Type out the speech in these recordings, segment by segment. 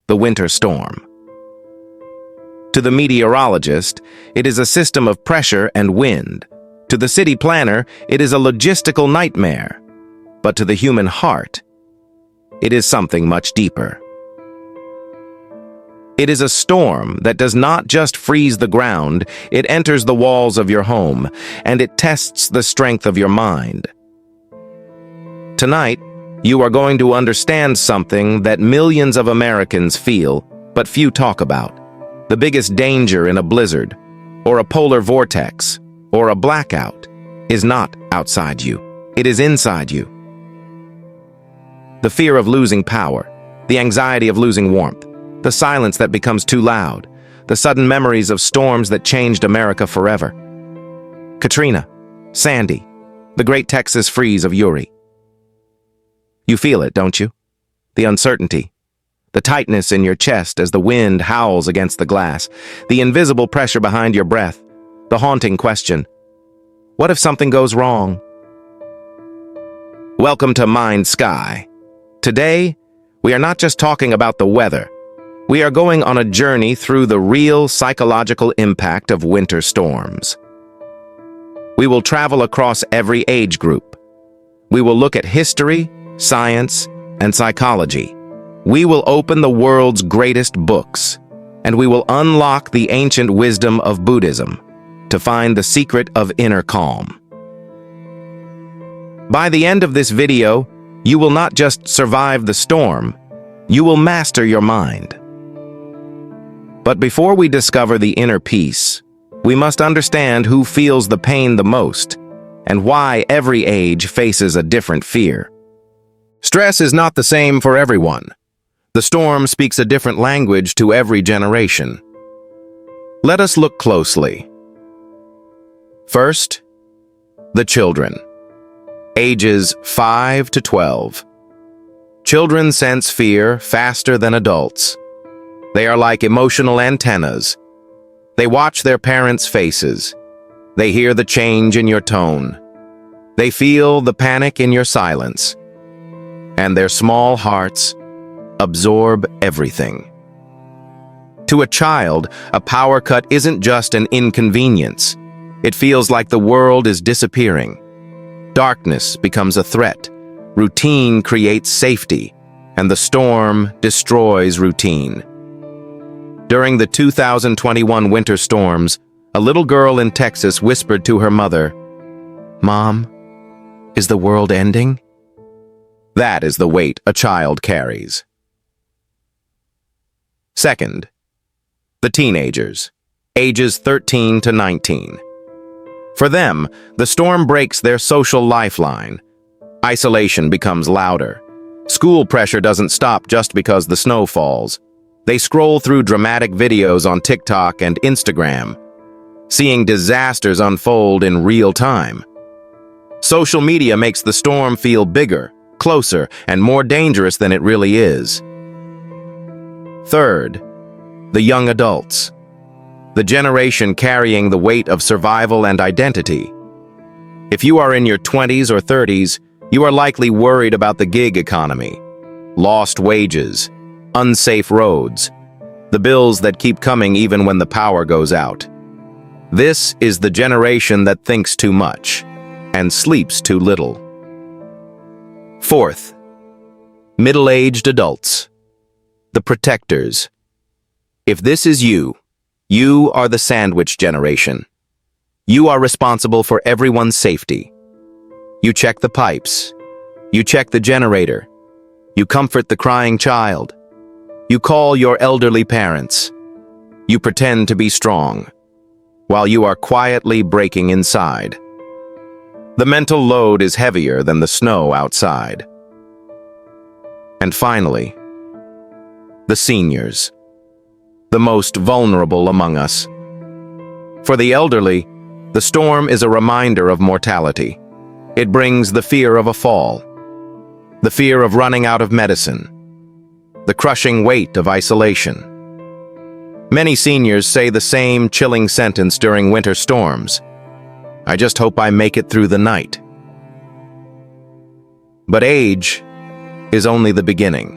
the winter storm. To the meteorologist, it is a system of pressure and wind. To the city planner, it is a logistical nightmare. But to the human heart, it is something much deeper. It is a storm that does not just freeze the ground, it enters the walls of your home, and it tests the strength of your mind. Tonight, you are going to understand something that millions of Americans feel, but few talk about. The biggest danger in a blizzard, or a polar vortex, or a blackout, is not outside you. It is inside you. The fear of losing power, the anxiety of losing warmth, the silence that becomes too loud, the sudden memories of storms that changed America forever. Katrina, Sandy, the great Texas freeze of Uri. You feel it, don't you? The uncertainty, the tightness in your chest as the wind howls against the glass, the invisible pressure behind your breath, the haunting question, what if something goes wrong? Welcome to Mind Sky. Today, we are not just talking about the weather. We are going on a journey through the real psychological impact of winter storms. We will travel across every age group. We will look at history, science, and psychology. We will open the world's greatest books, and we will unlock the ancient wisdom of Buddhism to find the secret of inner calm. By the end of this video, you will not just survive the storm, you will master your mind. But before we discover the inner peace, we must understand who feels the pain the most and why every age faces a different fear. Stress is not the same for everyone. The storm speaks a different language to every generation. Let us look closely. First, the children. Ages 5 to 12. Children sense fear faster than adults. They are like emotional antennas. They watch their parents' faces. They hear the change in your tone. They feel the panic in your silence. And their small hearts absorb everything. To a child, a power cut isn't just an inconvenience. It feels like the world is disappearing. Darkness becomes a threat. Routine creates safety, and the storm destroys routine. During the 2021 winter storms, a little girl in Texas whispered to her mother, "Mom, is the world ending?" That is the weight a child carries. Second, the teenagers, ages 13 to 19. For them, the storm breaks their social lifeline. Isolation becomes louder. School pressure doesn't stop just because the snow falls. They scroll through dramatic videos on TikTok and Instagram, seeing disasters unfold in real time. Social media makes the storm feel bigger, closer, and more dangerous than it really is. Third, the young adults. The generation carrying the weight of survival and identity. If you are in your 20s or 30s, you are likely worried about the gig economy, lost wages, unsafe roads, the bills that keep coming even when the power goes out. This is the generation that thinks too much and sleeps too little. Fourth, middle-aged adults, the protectors. If this is you, you are the sandwich generation. You are responsible for everyone's safety. You check the pipes. You check the generator. You comfort the crying child. You call your elderly parents. You pretend to be strong, while you are quietly breaking inside. The mental load is heavier than the snow outside. And finally, the seniors, the most vulnerable among us. For the elderly, the storm is a reminder of mortality. It brings the fear of a fall, the fear of running out of medicine, the crushing weight of isolation. Many seniors say the same chilling sentence during winter storms: "I just hope I make it through the night." But age is only the beginning.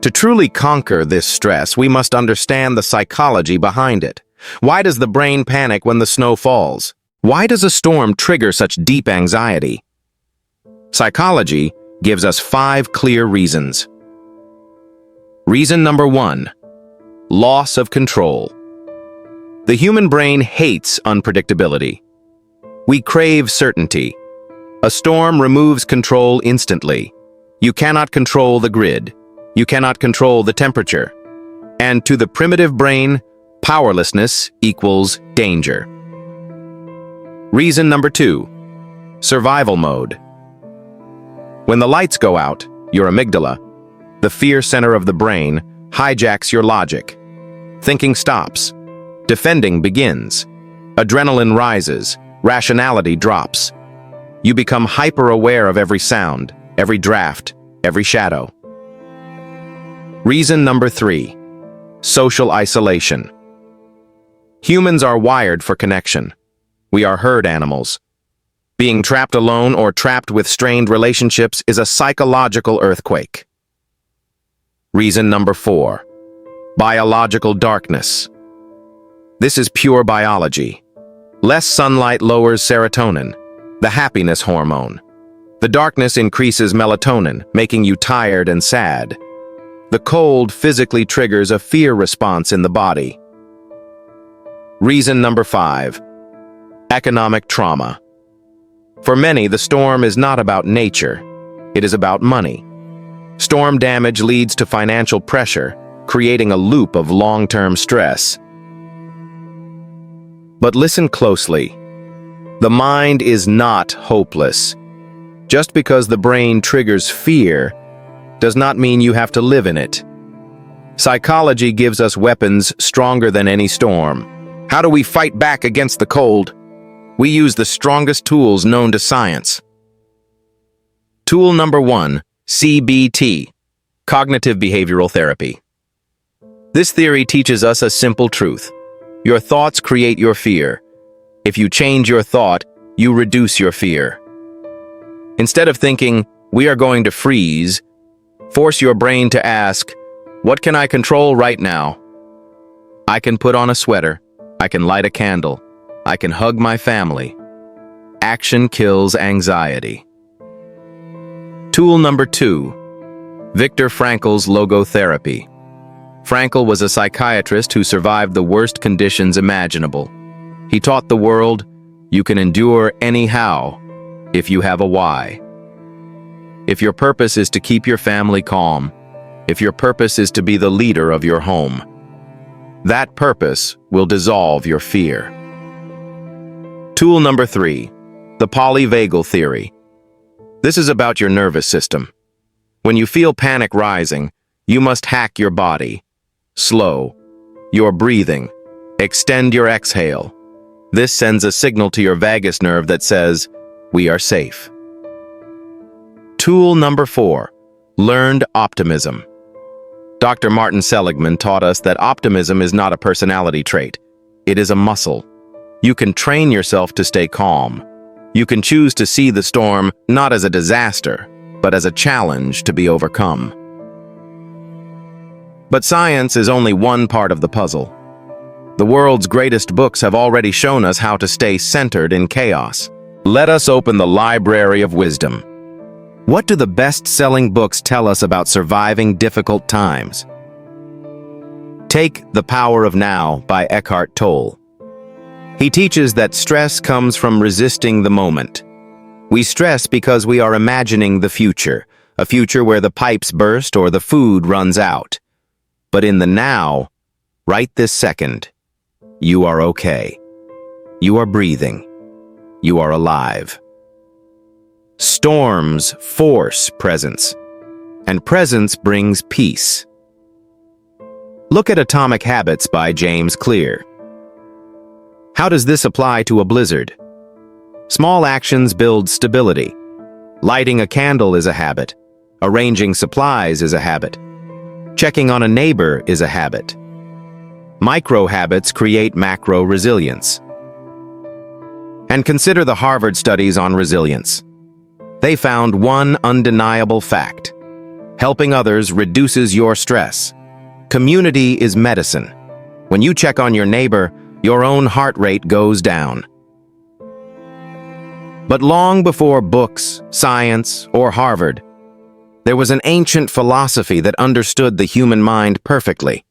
To truly conquer this stress, we must understand the psychology behind it. Why does the brain panic when the snow falls? Why does a storm trigger such deep anxiety? Psychology gives us 5 clear reasons. Reason number 1, loss of control. The human brain hates unpredictability. We crave certainty. A storm removes control instantly. You cannot control the grid. You cannot control the temperature. And to the primitive brain, powerlessness equals danger. Reason number 2, survival mode. When the lights go out, your amygdala, the fear center of the brain, hijacks your logic. Thinking stops. Defending begins. Adrenaline rises. Rationality drops. You become hyper-aware of every sound, every draft, every shadow. Reason number 3, social isolation. Humans are wired for connection. We are herd animals. Being trapped alone or trapped with strained relationships is a psychological earthquake. Reason number 4, biological darkness. This is pure biology. Less sunlight lowers serotonin, the happiness hormone. The darkness increases melatonin, making you tired and sad. The cold physically triggers a fear response in the body. Reason number 5, economic trauma. For many, the storm is not about nature. It is about money. Storm damage leads to financial pressure, creating a loop of long-term stress. But listen closely. The mind is not hopeless. Just because the brain triggers fear does not mean you have to live in it. Psychology gives us weapons stronger than any storm. How do we fight back against the cold? We use the strongest tools known to science. Tool number 1, CBT, cognitive behavioral therapy. This theory teaches us a simple truth. Your thoughts create your fear. If you change your thought, you reduce your fear. Instead of thinking, we are going to freeze, force your brain to ask, what can I control right now? I can put on a sweater. I can light a candle. I can hug my family. Action kills anxiety. Tool number 2, Viktor Frankl's logotherapy. Frankl was a psychiatrist who survived the worst conditions imaginable. He taught the world, you can endure anyhow if you have a why. If your purpose is to keep your family calm, if your purpose is to be the leader of your home, that purpose will dissolve your fear. Tool number 3, the polyvagal theory. This is about your nervous system. When you feel panic rising, you must hack your body. Slow your breathing. Extend your exhale. This sends a signal to your vagus nerve that says, we are safe. Tool number 4, learned optimism. Dr. Martin Seligman taught us that optimism is not a personality trait. It is a muscle. You can train yourself to stay calm. You can choose to see the storm not as a disaster, but as a challenge to be overcome. But science is only one part of the puzzle. The world's greatest books have already shown us how to stay centered in chaos. Let us open the library of wisdom. What do the best-selling books tell us about surviving difficult times? Take The Power of Now by Eckhart Tolle. He teaches that stress comes from resisting the moment. We stress because we are imagining the future, a future where the pipes burst or the food runs out. But in the now, right this second, you are okay. You are breathing. You are alive. Storms force presence, and presence brings peace. Look at Atomic Habits by James Clear. How does this apply to a blizzard? Small actions build stability. Lighting a candle is a habit. Arranging supplies is a habit. Checking on a neighbor is a habit. Micro habits create macro resilience. And consider the Harvard studies on resilience. They found one undeniable fact. Helping others reduces your stress. Community is medicine. When you check on your neighbor, your own heart rate goes down. But long before books, science, or Harvard, there was an ancient philosophy that understood the human mind perfectly: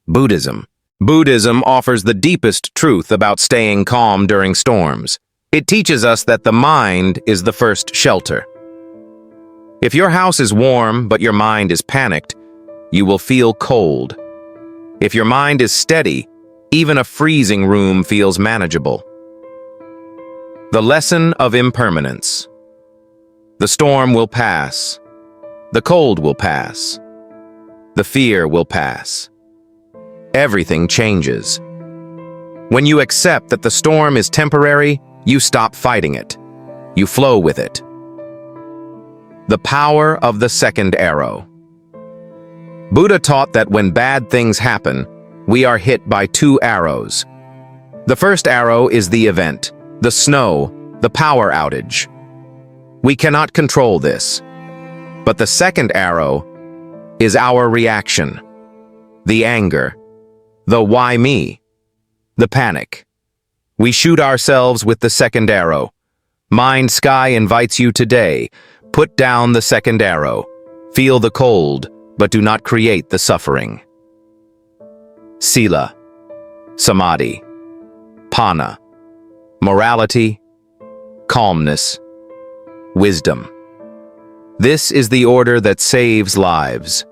Buddhism. Buddhism offers the deepest truth about staying calm during storms. It teaches us that the mind is the first shelter. If your house is warm but your mind is panicked, you will feel cold. If your mind is steady, even a freezing room feels manageable. The lesson of impermanence. The storm will pass. The cold will pass. The fear will pass. Everything changes. When you accept that the storm is temporary, you stop fighting it. You flow with it. The power of the second arrow. Buddha taught that when bad things happen, we are hit by two arrows. The first arrow is the event, the snow, the power outage. We cannot control this. But the second arrow is our reaction, the anger, the why me, the panic. We shoot ourselves with the second arrow. Mind Sky invites you today. Put down the second arrow. Feel the cold, but do not create the suffering. Sila, Samadhi, Pana, morality, calmness, wisdom. This is the order that saves lives.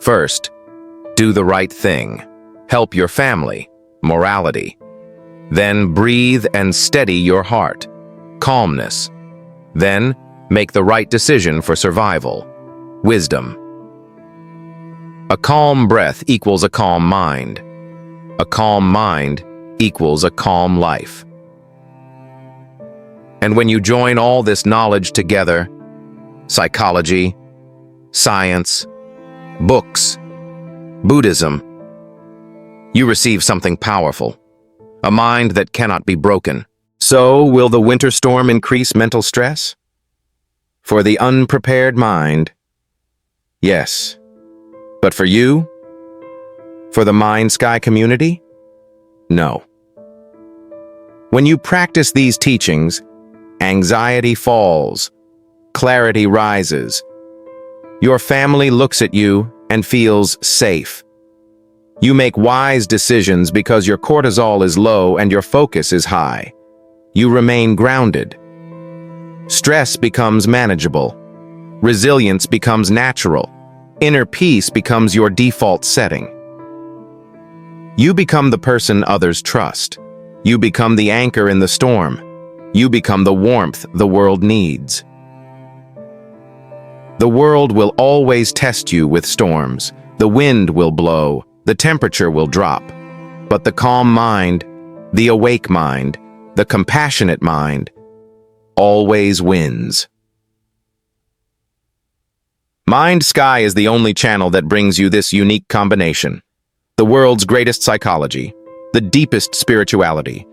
First, do the right thing. Help your family, morality. Then breathe and steady your heart, calmness. Then make the right decision for survival, wisdom. A calm breath equals a calm mind. A calm mind equals a calm life. And when you join all this knowledge together, psychology, science, books, Buddhism, you receive something powerful, a mind that cannot be broken. So, will the winter storm increase mental stress? For the unprepared mind, yes. But for you? For the Mind Sky community? No. When you practice these teachings, anxiety falls, clarity rises. Your family looks at you and feels safe. You make wise decisions because your cortisol is low and your focus is high. You remain grounded. Stress becomes manageable. Resilience becomes natural. Inner peace becomes your default setting. You become the person others trust. You become the anchor in the storm. You become the warmth the world needs. The world will always test you with storms. The wind will blow. The temperature will drop. But the calm mind, the awake mind, the compassionate mind, always wins. Mind Sky is the only channel that brings you this unique combination. The world's greatest psychology, the deepest spirituality,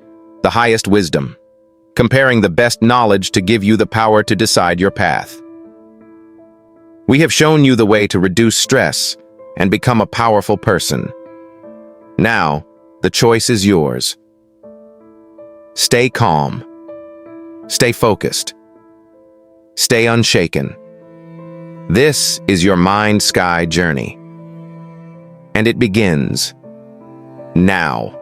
the highest wisdom, comparing the best knowledge to give you the power to decide your path. We have shown you the way to reduce stress and become a powerful person. Now, the choice is yours. Stay calm. Stay focused. Stay unshaken. This is your Mind Sky journey. And it begins now.